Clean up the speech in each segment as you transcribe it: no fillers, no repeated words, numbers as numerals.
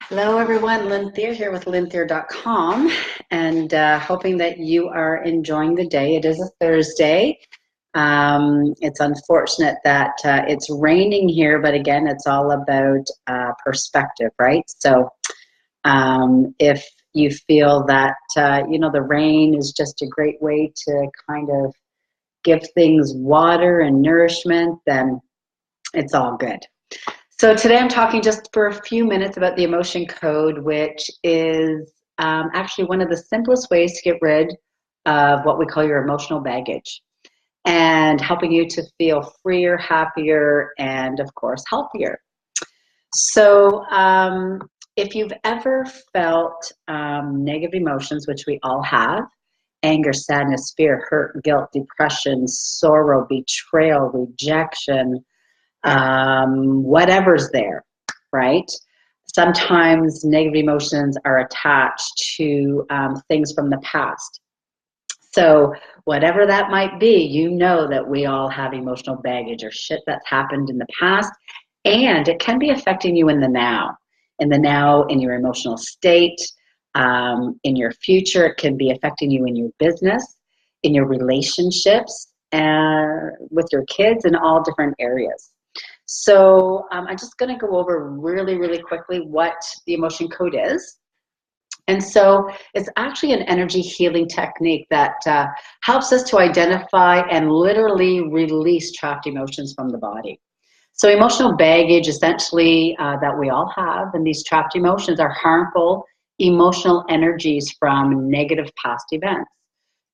Hello, everyone. Lynn Thayer here with lynthayer.com, and hoping that you are enjoying the day. It is a Thursday. It's unfortunate that it's raining here, but again, it's all about perspective, right? So if you feel that, the rain is just a great way to kind of give things water and nourishment, then it's all good. So today I'm talking just for a few minutes about the emotion code, which is actually one of the simplest ways to get rid of what we call your emotional baggage and helping you to feel freer, happier, and of course, healthier. So if you've ever felt negative emotions, which we all have, anger, sadness, fear, hurt, guilt, depression, sorrow, betrayal, rejection, whatever's there, right? Sometimes negative emotions are attached to things from the past. So whatever that might be, you know that we all have emotional baggage or shit that's happened in the past, and it can be affecting you in the now, in your emotional state, in your future. It can be affecting you in your business, in your relationships, with your kids, in all different areas. So I'm just going to go over really, really quickly what the emotion code is. And so it's actually an energy healing technique that helps us to identify and literally release trapped emotions from the body. So emotional baggage, essentially, that we all have, and these trapped emotions are harmful emotional energies from negative past events,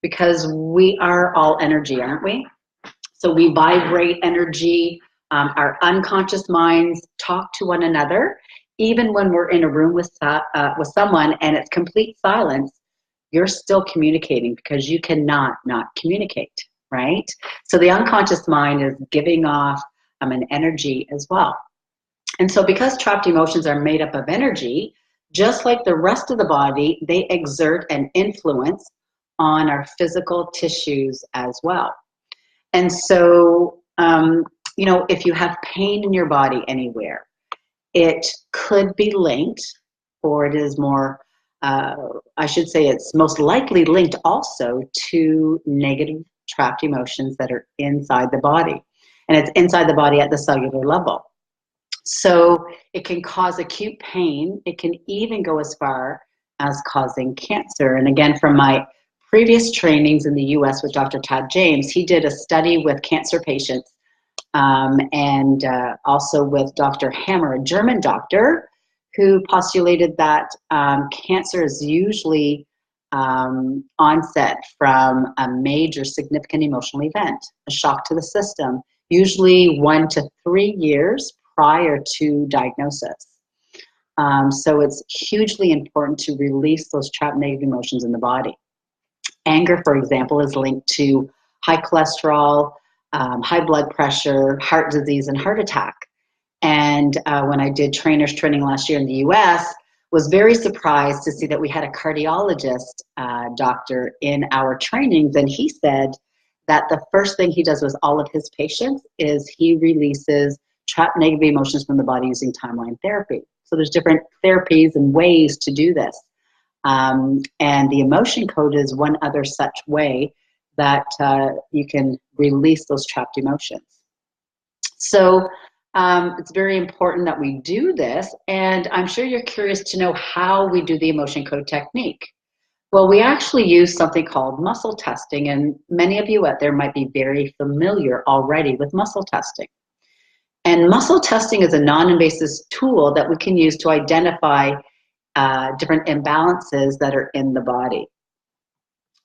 because we are all energy, aren't we? So we vibrate energy. Our unconscious minds talk to one another. Even when we're in a room with someone and it's complete silence, you're still communicating because you cannot not communicate, right? So the unconscious mind is giving off an energy as well. And so because trapped emotions are made up of energy, just like the rest of the body, they exert an influence on our physical tissues as well. And so, if you have pain in your body anywhere, it could be linked, or it is more, I should say it's most likely linked also to negative trapped emotions that are inside the body. And it's inside the body at the cellular level. So it can cause acute pain. It can even go as far as causing cancer. And again, from my previous trainings in the US with Dr. Todd James, he did a study with cancer patients and also with Dr. Hammer, a German doctor, who postulated that cancer is usually onset from a major significant emotional event, a shock to the system, usually 1 to 3 years prior to diagnosis. So it's hugely important to release those trapped negative emotions in the body. Anger, for example, is linked to high cholesterol, high blood pressure, heart disease, and heart attack. And when I did trainers training last year in the US, was very surprised to see that we had a cardiologist doctor in our trainings, and he said that the first thing he does with all of his patients is he releases trapped negative emotions from the body using timeline therapy. So there's different therapies and ways to do this. And the emotion code is one other such way that you can release those trapped emotions. So it's very important that we do this, and I'm sure you're curious to know how we do the emotion code technique. Well, we actually use something called muscle testing, and many of you out there might be very familiar already with muscle testing. And muscle testing is a non-invasive tool that we can use to identify different imbalances that are in the body.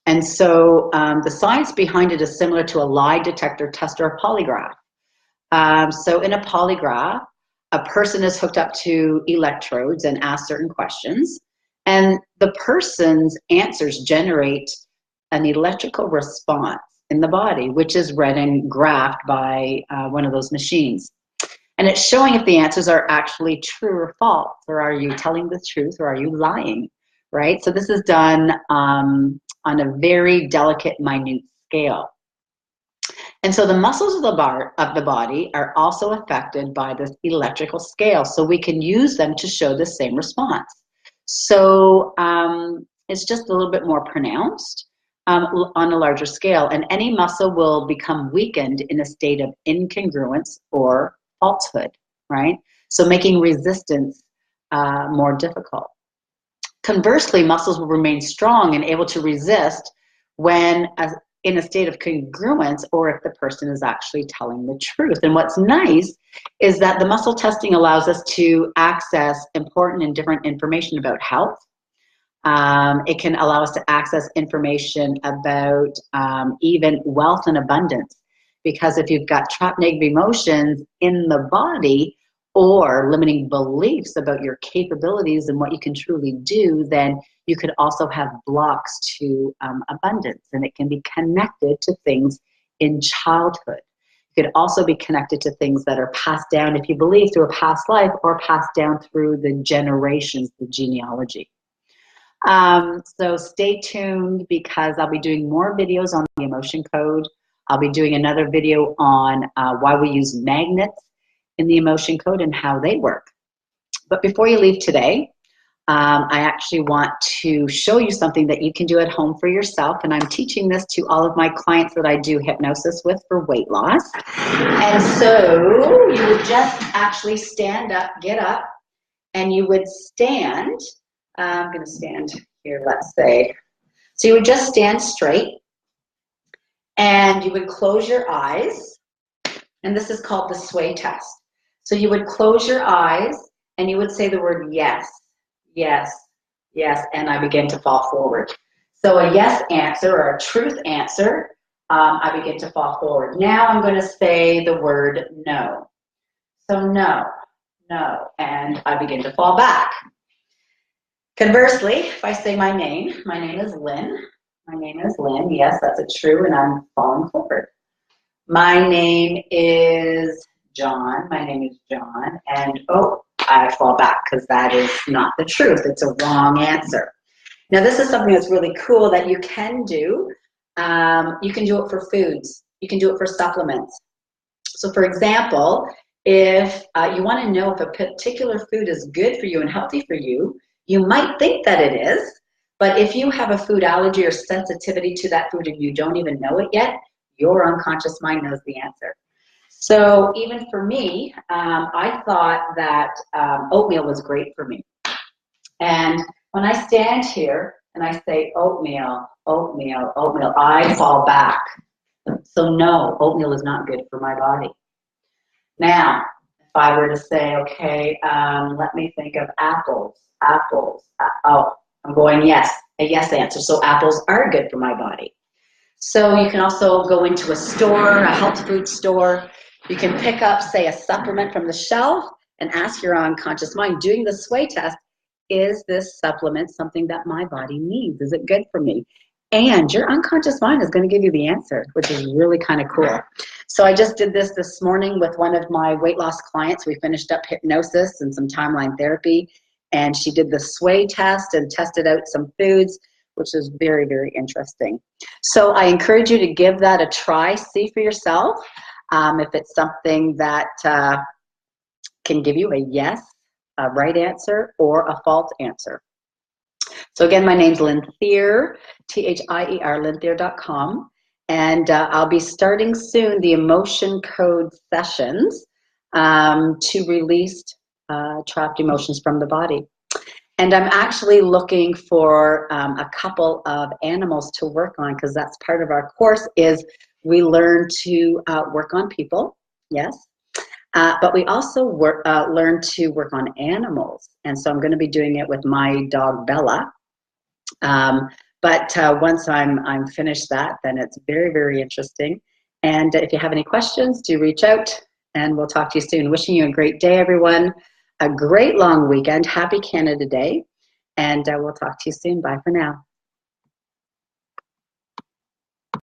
And so the science behind it is similar to a lie detector test or a polygraph. So in a polygraph, a person is hooked up to electrodes and asked certain questions, and the person's answers generate an electrical response in the body, which is read and graphed by one of those machines. And it's showing if the answers are actually true or false, or are you telling the truth, or are you lying, right? So this is done on a very delicate, minute scale. And so the muscles of the body are also affected by this electrical scale. So we can use them to show the same response. So it's just a little bit more pronounced on a larger scale. And any muscle will become weakened in a state of incongruence or falsehood, right? So making resistance more difficult. Conversely, muscles will remain strong and able to resist when in a state of congruence, or if the person is actually telling the truth. And what's nice is that the muscle testing allows us to access important and different information about health. It can allow us to access information about even wealth and abundance, because if you've got trapped negative emotions in the body or limiting beliefs about your capabilities and what you can truly do, then you could also have blocks to abundance, and it can be connected to things in childhood. It could also be connected to things that are passed down, if you believe, through a past life, or passed down through the generations, the genealogy. So stay tuned, because I'll be doing more videos on the emotion code. I'll be doing another video on why we use magnets in the emotion code and how they work. But before you leave today, I actually want to show you something that you can do at home for yourself. And I'm teaching this to all of my clients that I do hypnosis with for weight loss. And so you would just actually stand up, get up, and you would stand. I'm going to stand here, let's say. So you would just stand straight, and you would close your eyes. And this is called the sway test. So you would close your eyes, and you would say the word yes, yes, yes, and I begin to fall forward. So a yes answer, or a truth answer, I begin to fall forward. Now I'm going to say the word no. So no, no, and I begin to fall back. Conversely, if I say my name is Lynn. My name is Lynn. Yes, that's a true, and I'm falling forward. My name is John. My name is John. And oh, I fall back, because that is not the truth. It's a wrong answer. Now, this is something that's really cool that you can do. You can do it for foods. You can do it for supplements. So, for example, if you want to know if a particular food is good for you and healthy for you, you might think that it is, but if you have a food allergy or sensitivity to that food and you don't even know it yet, your unconscious mind knows the answer. So even for me, I thought that oatmeal was great for me. And when I stand here and I say oatmeal, oatmeal, oatmeal, I fall back. So no, oatmeal is not good for my body. Now, if I were to say, okay, let me think of apples, apples. Oh, I'm going yes, a yes answer. So apples are good for my body. So you can also go into a store, a health food store. You can pick up, say, a supplement from the shelf and ask your unconscious mind, doing the sway test, is this supplement something that my body needs? Is it good for me? And your unconscious mind is going to give you the answer, which is really kind of cool. So I just did this morning with one of my weight loss clients. We finished up hypnosis and some timeline therapy, and she did the sway test and tested out some foods, which is very, very interesting. So I encourage you to give that a try. See for yourself if it's something that can give you a yes, a right answer, or a false answer. So again, my name's Lynn Thier, Thier, lynthier.com. And I'll be starting soon the emotion code sessions to release trapped emotions from the body. And I'm actually looking for a couple of animals to work on, because that's part of our course is we learn to work on people, yes, but we also learn to work on animals. And so I'm going to be doing it with my dog, Bella. But once I'm finished that, then it's very, very interesting. And if you have any questions, do reach out, and we'll talk to you soon. Wishing you a great day, everyone. A great long weekend. Happy Canada Day. And we'll talk to you soon. Bye for now.